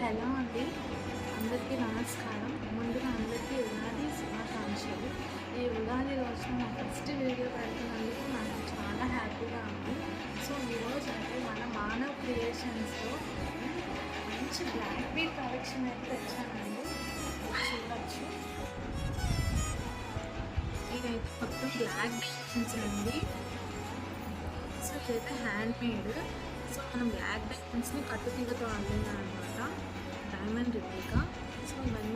Hello అండి, అందరికీ నమస్కారం. ముందుగా అందరికీ ఉగాది శుభాకాంక్షలు. ఈ ఉగాది రోజున నా ఫస్ట్ వీడియో పెడుతున్నందుకు నాకు చాలా హ్యాపీగా ఉంది. సో ఈరోజు అంటే మన మానవ్ క్రియేషన్స్లో మంచి బ్లాక్ బీట్ కలెక్షన్ అయితే తెచ్చానండి. చూడవచ్చు, ఇదైతే మొత్తం బ్లాక్ బీట్స్ అండి. సో ఇదైతే హ్యాండ్ మేడ్. సో మనం బ్లాక్ డైమండ్స్ని కట్టుతీగతో అల్లినా అనమాట, డైమండ్ రిప్లికా. సో ఇవన్నీ